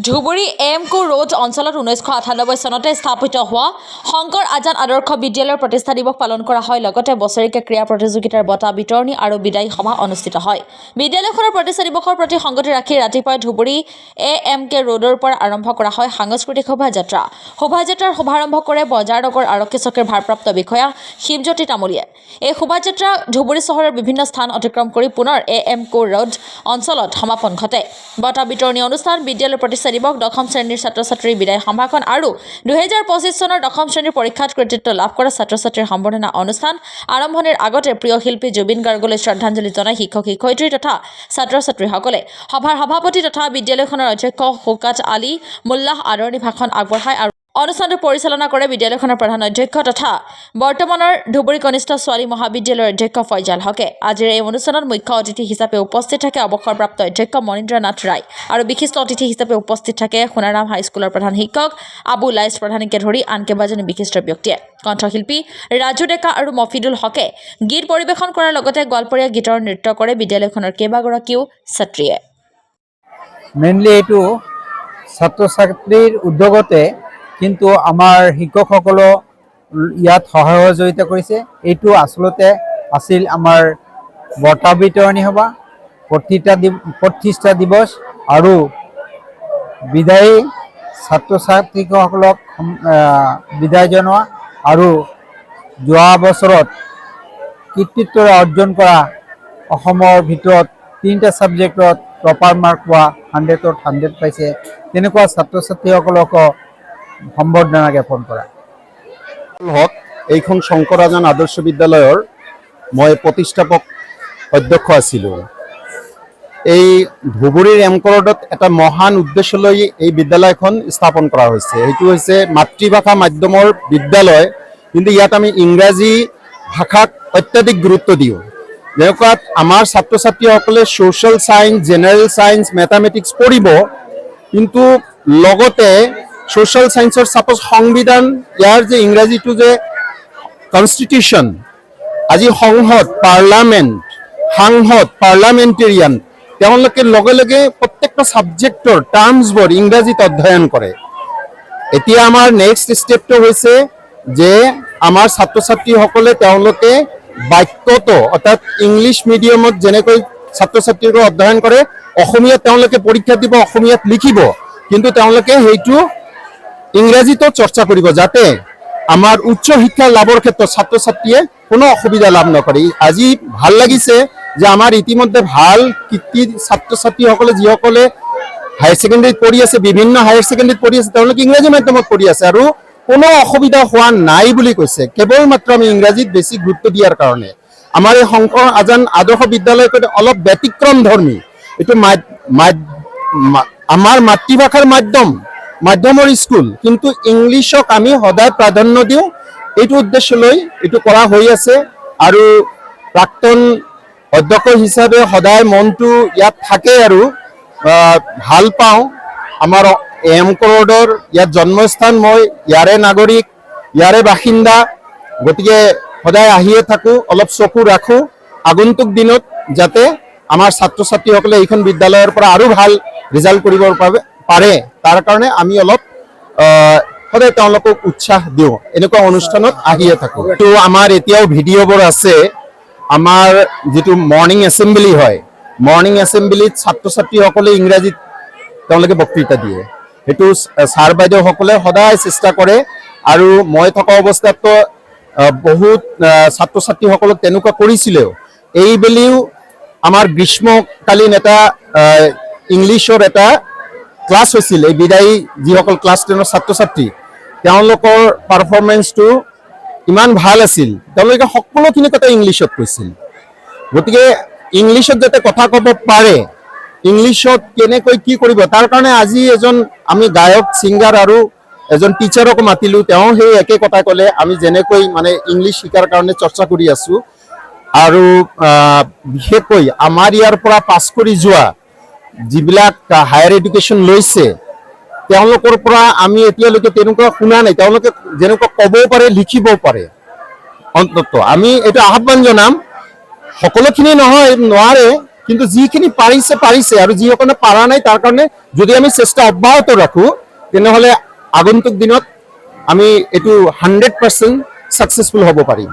Dhubri এমকো road অঞ্চলত 1998 চনতে স্থাপিত হোৱা শংকৰ আজান আদৰ্শ বিদ্যালয়ৰ প্ৰতিষ্ঠা দিৱস পালন কৰা হয়। লগতে বছৰেকীয়া ক্ৰীড়া প্ৰতিযোগিতাৰ বঁটা বিতৰণী আৰু বিদায়ী সভা অনুষ্ঠিত হয়। বিদ্যালয়খনৰ প্ৰতিষ্ঠা দিৱসৰ প্ৰতি সংগতি ৰাখি ৰাতিপুৱাই ধুবুৰী এমকে ৰোডৰ পৰা আৰম্ভ কৰা হয় সাংস্কৃতিক শোভাযাত্ৰা। শোভাযাত্ৰাৰ শুভাৰম্ভ কৰে বজাৰ নগৰ আৰক্ষী চকীৰ ভাৰপ্ৰাপ্ত বিষয়া শিৱজ্যোতি তামুলীয়ে। এই শোভাযাত্ৰা ধুবুৰী চহৰৰ বিভিন্ন স্থান অতিক্ৰম কৰি পুনৰ এমকো ৰোড অঞ্চলত সমাপন ঘটে। বঁটা বিতৰণী অনুষ্ঠান, বিদ্যালয়ৰ প্ৰতিষ্ঠা দিৱস, দশম শ্ৰেণীৰ ছাত্ৰ-ছাত্ৰীৰ বিদায় সমাগম আৰু 2025 চনৰ দশম শ্ৰেণীৰ পৰীক্ষাত কৃতিত্ব লাভ কৰা ছাত্ৰ-ছাত্ৰীৰ সম্বৰ্ধনা অনুষ্ঠান আৰম্ভণিৰ আগতে প্ৰিয় শিল্পী জুবিন গাৰ্গলৈ শ্ৰদ্ধাঞ্জলি জনাই শিক্ষক-শিক্ষয়িত্ৰী তথা ছাত্ৰ-ছাত্ৰীসকলে সভাৰ সভাপতি তথা বিদ্যালয়খনৰ অধ্যক্ষ শৌকাত আলী মোল্লাহ আদৰণি ভাষণ আগবঢ়ায় আৰু অনুষ্ঠানটো পৰিচালনা কৰে বিদ্যালয়খনৰ প্ৰধান অধ্যক্ষ তথা বৰ্তমানৰ ধুবুৰী কনিষ্ঠ ছোৱালী মহাবিদ্যালয়ৰ অধ্যক্ষ ফয়জাল হকে। আজিৰ এই অনুষ্ঠানত মুখ্য অতিথি হিচাপে উপস্থিত থাকে অৱসৰপ্ৰাপ্ত অধ্যক্ষ মনীন্দ্ৰ নাথ ৰায় আৰু বিশিষ্ট অতিথি হিচাপে উপস্থিত থাকে সোণাৰাম হাইস্কুলৰ প্ৰধান শিক্ষক আবু লাইছ প্ৰধানকে ধৰি আন কেইবাজনো বিশিষ্ট ব্যক্তিয়ে। কণ্ঠশিল্পী ৰাজু ডেকা আৰু মফিদুল হকে গীত পৰিৱেশন কৰাৰ লগতে গোৱালপৰীয়া গীতৰ নৃত্য কৰে বিদ্যালয়খনৰ কেইবাগৰাকীও ছাত্ৰীয়ে। মেইনলি এইটো ছাত্ৰ ছাত্ৰীৰ উদ্যোগতে কিন্তু আমাৰ শিক্ষকসকলেও ইয়াত সহায় সহযোগিতা কৰিছে। এইটো আচলতে আছিল আমাৰ বঁটা বিতৰণী সভা, প্ৰতিষ্ঠা দিৱস আৰু বিদায়ী ছাত্ৰ ছাত্ৰীসকলক বিদায় জনোৱা আৰু যোৱা বছৰত কৃতিত্ব অৰ্জন কৰা অসমৰ ভিতৰত 3টা ছাবজেক্টত টপাৰ মাৰ্ক পোৱা 100ত 100 পাইছে তেনেকুৱা ছাত্ৰ ছাত্ৰীসকলক সম্বৰ্ধনা জ্ঞাপন কৰা হওক। এইখন শংকৰ আজান আদৰ্শ বিদ্যালয়ৰ মই প্ৰতিষ্ঠাপক অধ্যক্ষ আছিলোঁ। এই ধুবুৰীৰ এমকো ৰোডত এটা মহান উদ্দেশ্য লৈ এই বিদ্যালয়খন স্থাপন কৰা হৈছে। সেইটো হৈছে মাতৃভাষা মাধ্যমৰ বিদ্যালয়, কিন্তু ইয়াত আমি ইংৰাজী ভাষাক অত্যাধিক গুৰুত্ব দিওঁ। যেনেকুৱা আমাৰ ছাত্ৰ ছাত্ৰীসকলে social science, general science, mathematics পঢ়িব, কিন্তু লগতে ছ'চিয়েল ছায়েন্সৰ ছাপ'জ সংবিধান, ইয়াৰ যে ইংৰাজীটো যে কনষ্টিটিউশ্যন, আজি সংসদ, পাৰ্লামেণ্টেৰিয়ান, তেওঁলোকে লগে লগে প্ৰত্যেকটা ছাবজেক্টৰ টাৰ্মছবোৰ ইংৰাজীত অধ্যয়ন কৰে। এতিয়া আমাৰ নেক্সট ষ্টেপটো হৈছে যে আমাৰ ছাত্ৰ ছাত্ৰীসকলে তেওঁলোকে বাক্যটো অৰ্থাৎ ইংলিছ মিডিয়ামত যেনেকৈ ছাত্ৰ ছাত্ৰীসকলে অধ্যয়ন কৰে, অসমীয়াত তেওঁলোকে পৰীক্ষা দিব, অসমীয়াত লিখিব, কিন্তু তেওঁলোকে সেইটো ইংৰাজীতো চৰ্চা কৰিব, যাতে আমাৰ উচ্চ শিক্ষা লাভৰ ক্ষেত্ৰত ছাত্ৰ ছাত্ৰীয়ে কোনো অসুবিধা লাভ নকৰে। আজি ভাল লাগিছে যে আমাৰ ইতিমধ্যে ভাল কৃতি ছাত্ৰ ছাত্ৰীসকলে যিসকলে হায়াৰ ছেকেণ্ডেৰীত পঢ়ি আছে, বিভিন্ন হায়াৰ ছেকেণ্ডেৰীত পঢ়ি আছে, তেওঁলোকে ইংৰাজী মাধ্যমত পঢ়ি আছে আৰু কোনো অসুবিধা হোৱা নাই বুলি কৈছে। কেৱল মাত্ৰ আমি ইংৰাজীত বেছি গুৰুত্ব দিয়াৰ কাৰণে আমাৰ এই শংকৰ আজান আদৰ্শ বিদ্যালয়খন অলপ ব্যতিক্ৰম ধৰ্মী। এইটো আমাৰ মাতৃভাষাৰ মাধ্যমৰ স্কুল, কিন্তু ইংলিছক আমি সদায় প্ৰাধান্য দিওঁ। এইটো উদ্দেশ্য লৈ এইটো কৰা হৈ আছে আৰু প্ৰাক্তন অধ্যক্ষ হিচাপে সদায় মনটো ইয়াত থাকে আৰু ভাল পাওঁ। আমাৰ এমকো ৰোডৰ ইয়াত জন্মস্থান, মই ইয়াৰে নাগৰিক, ইয়াৰে বাসিন্দা, গতিকে সদায় আহিয়ে থাকোঁ, অলপ চকু ৰাখোঁ আগন্তুক দিনত যাতে আমাৰ ছাত্ৰ ছাত্ৰীসকলে এইখন বিদ্যালয়ৰ পৰা আৰু ভাল ৰিজাল্ট কৰিব পাৰে, তাৰ কাৰণে আমি অলপ সদায় তেওঁলোকক উৎসাহ দিওঁ, এনেকুৱা অনুষ্ঠানত আহিয়ে থাকোঁ। তো আমাৰ এতিয়াও ভিডিঅ'বোৰ আছে। আমাৰ যিটো মৰ্ণিং এছেম্বলি হয়, মৰ্ণিং এছেম্বলিত ছাত্ৰ ছাত্ৰীসকলে ইংৰাজীত তেওঁলোকে বক্তৃতা দিয়ে। সেইটো ছাৰ বাইদেউসকলে সদায় চেষ্টা কৰে আৰু মই থকা অৱস্থাততো বহুত ছাত্ৰ ছাত্ৰীসকলক তেনেকুৱা কৰিছিলেও। এইবেলিও আমাৰ গ্ৰীষ্মকালীন এটা ইংলিছৰ এটা ক্লাছ হৈছিল। এই বিদায়ী যিসকল ক্লাছ 10ৰ ছাত্ৰ ছাত্ৰী, তেওঁলোকৰ পাৰফৰ্মেঞ্চটো ইমান ভাল আছিল, তেওঁলোকে সকলোখিনি কথা ইংলিছত কৈছিল। গতিকে ইংলিছত যাতে কথা ক'ব পাৰে, ইংলিছত কেনেকৈ কি কৰিব, তাৰ কাৰণে আজি এজন আমি গায়ক ছিংগাৰ আৰু এজন টিচাৰকো মাতিলোঁ। তেওঁ সেই একে কথা ক'লে, আমি যেনেকৈ মানে ইংলিছ শিকাৰ কাৰণে চৰ্চা কৰি আছোঁ আৰু বিশেষকৈ আমাৰ ইয়াৰ পৰা পাছ কৰি যোৱা যিবিলাক হায়াৰ এডুকেশ্যন লৈছে, তেওঁলোকৰ পৰা আমি এতিয়ালৈকে তেনেকুৱা শুনা নাই। তেওঁলোকে যেনেকুৱা ক'বও পাৰে, লিখিবও পাৰে। অন্ততঃ আমি এইটো আহ্বান জনাম, সকলোখিনি নোৱাৰে, কিন্তু যিখিনি পাৰিছে আৰু যিসকলে পাৰা নাই তাৰ কাৰণে যদি আমি চেষ্টা অব্যাহত ৰাখোঁ তেনেহ'লে আগন্তুক দিনত আমি এইটো 100% ছাকচেছফুল হ'ব পাৰিম।